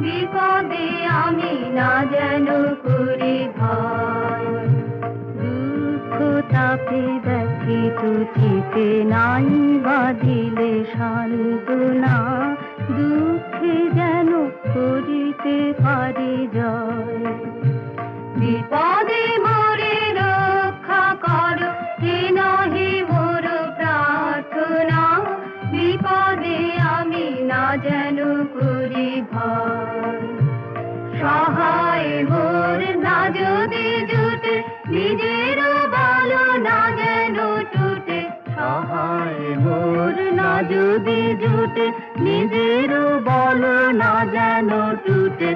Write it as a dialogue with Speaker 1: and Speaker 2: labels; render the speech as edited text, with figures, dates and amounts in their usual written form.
Speaker 1: বিপদে আমি না যেন করি ভয়। দুঃখ তাপে ব্যথিত চিতে নাই বাঁধিলে সান্ত্বনা, দুঃখে যেন করিতে পারি জয়। বিপদে মোরে রক্ষা করো, হে নহে মোর প্রার্থনা, বিপদে আমি না যেন করি ভয়। সহায় মোর না যদি জুটে, নিজের বল না যেন টুটে। সহায় মোর না যদি জুটে, নিজের বল না যেন টুটে।